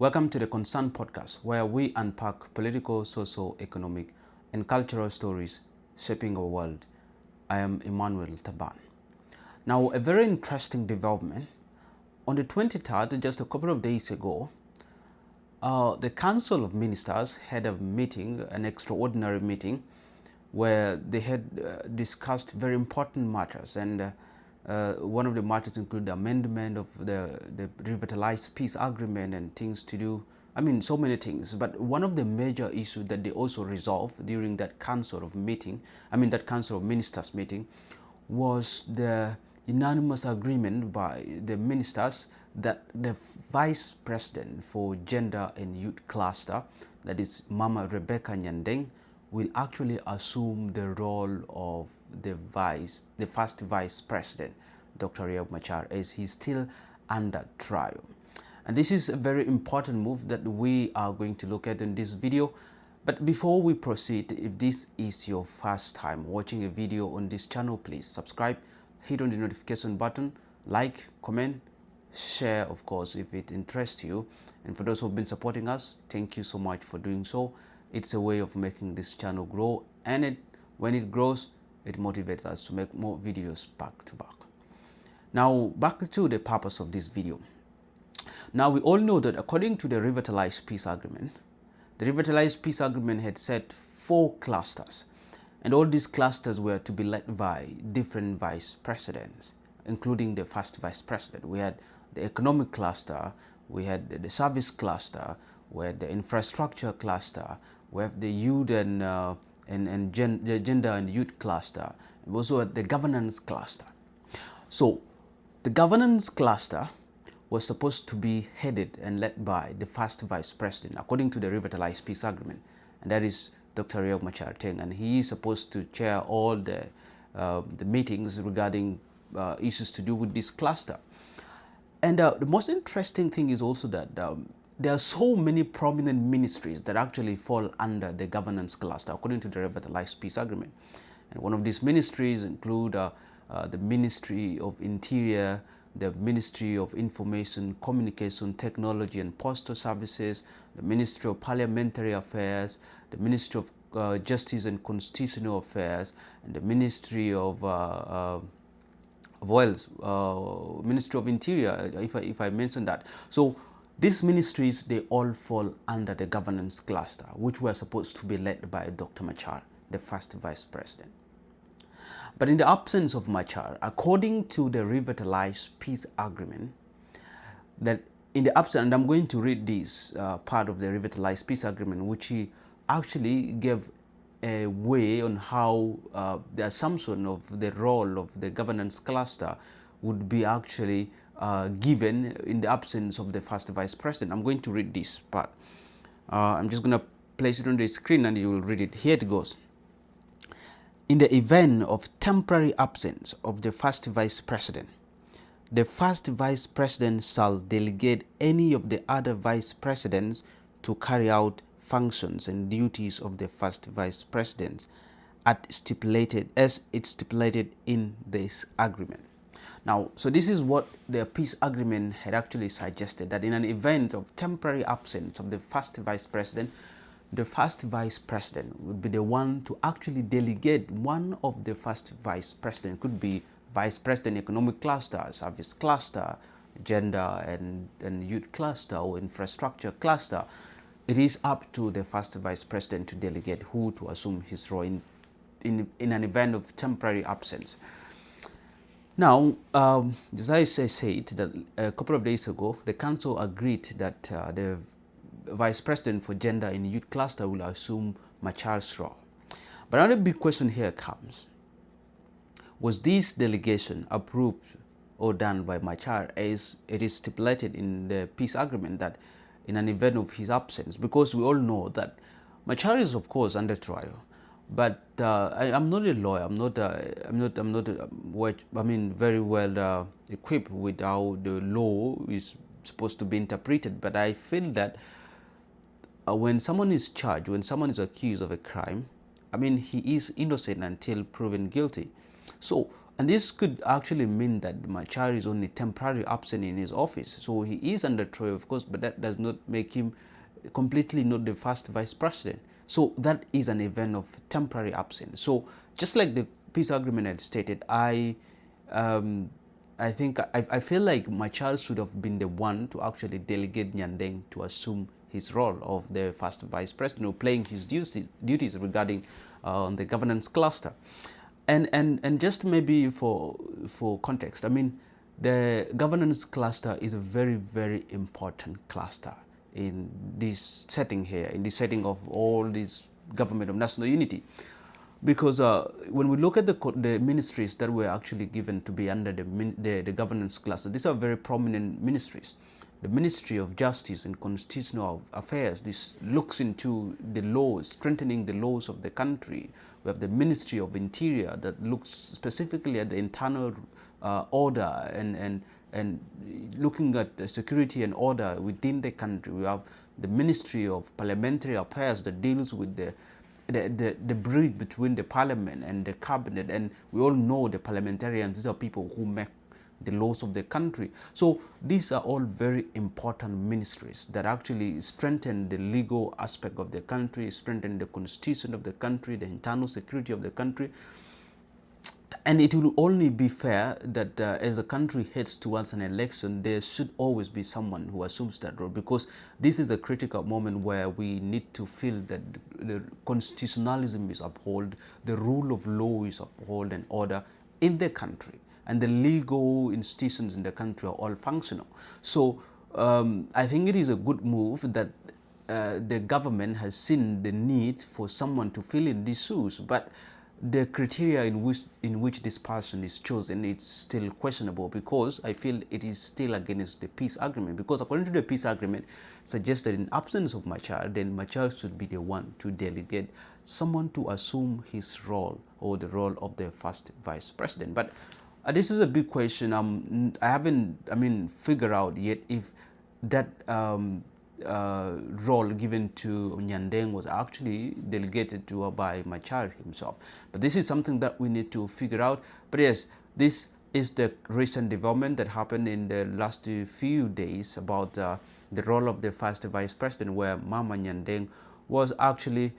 Welcome to the Concern Podcast, where we unpack political, social, economic, and cultural stories shaping our world. I am Emmanuel Taban. Now, a very interesting development. On the 23rd, just a couple of days ago, the Council of Ministers had a meeting, an extraordinary meeting, where they had discussed very important matters, and one of the matters include the amendment of the revitalized peace agreement and things to do. So many things. But one of the major issues that they also resolved during that Council of Ministers meeting, was the unanimous agreement by the ministers that the Vice President for Gender and Youth Cluster, that is Mama Rebecca Nyandeng, will actually assume the role of the first Vice President, Dr. Riek Machar, as he's still under trial. And this is a very important move that we are going to look at in this video. But before we proceed, if this is your first time watching a video on this channel, please subscribe, hit on the notification button, like, comment, share, of course, if it interests you. And for those who have been supporting us, thank you so much for doing so. It's a way of making this channel grow, and when it grows, it motivates us to make more videos back to back. Now, back to the purpose of this video. Now, we all know that according to the Revitalized Peace Agreement, the Revitalized Peace Agreement had set 4 clusters, and all these clusters were to be led by different vice presidents, including the first vice president. We had the economic cluster, we had the service cluster, we had the infrastructure cluster, we have the youth and gender and youth cluster, and also had the governance cluster. So the governance cluster was supposed to be headed and led by the first vice president, according to the Revitalized Peace Agreement, and that is Dr. Riek Machar, and he is supposed to chair all the meetings regarding issues to do with this cluster. And the most interesting thing is also that there are so many prominent ministries that actually fall under the governance cluster, according to the Revitalized Peace Agreement. And one of these ministries include the Ministry of Interior, the Ministry of Information, Communication, Technology and Postal Services, the Ministry of Parliamentary Affairs, the Ministry of Justice and Constitutional Affairs, and the Ministry of Ministry of Interior, if I mention that. So these ministries, they all fall under the governance cluster, which were supposed to be led by Dr. Machar, the first vice president. But in the absence of Machar, according to the Revitalized Peace Agreement, that in the absence, and I'm going to read this part of the Revitalized Peace Agreement, which he actually gave a way on how the assumption of the role of the governance cluster would be actually given in the absence of the first vice president. I'm going to read this part. I'm just going to place it on the screen and you will read it. Here it goes. In the event of temporary absence of the first vice president, the first vice president shall delegate any of the other vice presidents to carry out functions and duties of the first vice president as it's stipulated in this agreement. Now, so this is what the peace agreement had actually suggested, that in an event of temporary absence of the first vice president, the first vice president would be the one to actually delegate one of the first vice president. It could be vice president economic cluster, service cluster, gender and youth cluster, or infrastructure cluster. It is up to the first vice president to delegate who to assume his role in an event of temporary absence. Now, as I said, that a couple of days ago, the council agreed that the vice president for gender and youth cluster will assume Machar's role. But another big question here comes: was this delegation approved or done by Machar as it is stipulated in the peace agreement, that in an event of his absence? Because we all know that Machar is, of course, under trial. But I'm not a lawyer. I'm not very well equipped with how the law is supposed to be interpreted. But I feel that when someone is charged, when someone is accused of a crime, he is innocent until proven guilty. So, and this could actually mean that Machar is only temporarily absent in his office. So he is under trial, of course, but that does not make him completely not the first vice president. So that is an event of temporary absence. So just like the peace agreement had stated, I feel like Machar should have been the one to actually delegate Nyandeng to assume his role of the first vice president, or playing his duties regarding the governance cluster. And just maybe for context, I mean, the governance cluster is a very, very important cluster in this setting here, in the setting of all this government of national unity. Because when we look at the ministries that were actually given to be under the governance cluster, these are very prominent ministries. The Ministry of Justice and Constitutional Affairs, this looks into the laws, strengthening the laws of the country. We have the Ministry of Interior that looks specifically at the internal order and looking at the security and order within the country. We have the Ministry of Parliamentary Affairs that deals with the bridge between the parliament and the cabinet, and we all know the parliamentarians, these are people who make the laws of the country. So these are all very important ministries that actually strengthen the legal aspect of the country, strengthen the constitution of the country, the internal security of the country. And it will only be fair that as the country heads towards an election, there should always be someone who assumes that role, because this is a critical moment where we need to feel that the constitutionalism is upheld, the rule of law is upheld and order in the country, and the legal institutions in the country are all functional. So I think it is a good move that the government has seen the need for someone to fill in these shoes, but the criteria in which this person is chosen, it's still questionable, because I feel it is still against the peace agreement. Because according to the peace agreement, suggests that in absence of Machar, then Machar should be the one to delegate someone to assume his role, or the role of the first vice president. But this is a big question. I haven't, figured out yet if that role given to Nyandeng was actually delegated to by Machar himself. But this is something that we need to figure out. But yes, this is the recent development that happened in the last few days about the role of the first vice president, where Mama Nyandeng was actually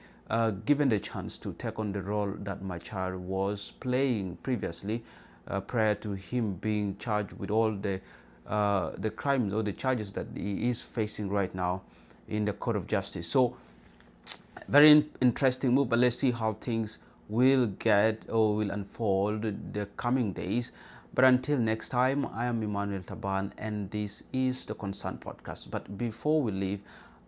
given the chance to take on the role that Machar was playing previously, prior to him being charged with all the crimes or the charges that he is facing right now in the Court of Justice. So very interesting move, but let's see how things will get or will unfold the coming days. But until next time, I am Emmanuel Taban, and this is the Concern Podcast. But before we leave,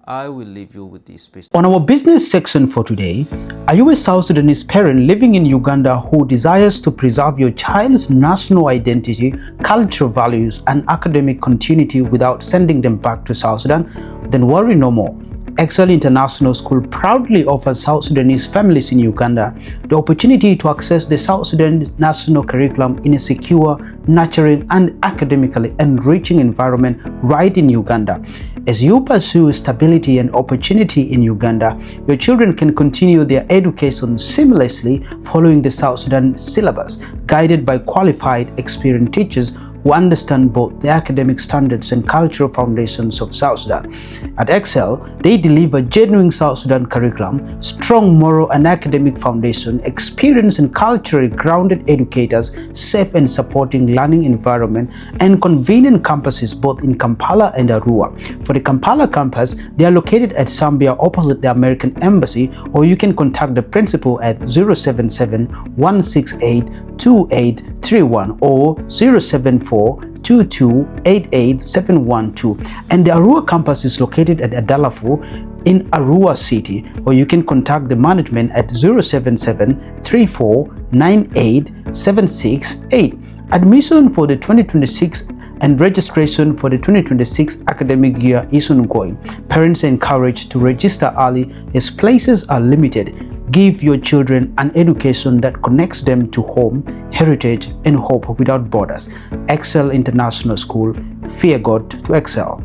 I will leave you with this piece. On our business section for today, are you a South Sudanese parent living in Uganda who desires to preserve your child's national identity, cultural values, and academic continuity without sending them back to South Sudan? Then worry no more. Excel International School proudly offers South Sudanese families in Uganda the opportunity to access the South Sudan national curriculum in a secure, nurturing, and academically enriching environment right in Uganda. As you pursue stability and opportunity in Uganda, your children can continue their education seamlessly following the South Sudan syllabus, guided by qualified, experienced teachers who understand both the academic standards and cultural foundations of South Sudan. At Excel, they deliver genuine South Sudan curriculum, strong moral and academic foundation, experienced and culturally grounded educators, safe and supporting learning environment, and convenient campuses both in Kampala and Arua. For the Kampala campus, they are located at Zambia opposite the American Embassy, or you can contact the principal at 077-168-2831 or 074-2288-712. And the Arua campus is located at Adalafu in Arua City, or you can contact the management at 077-3498-768. Admission for the 2026 and registration for the 2026 academic year is ongoing. Parents are encouraged to register early as places are limited. Give your children an education that connects them to home, heritage, and hope without borders. Excel International School. Fear God to excel.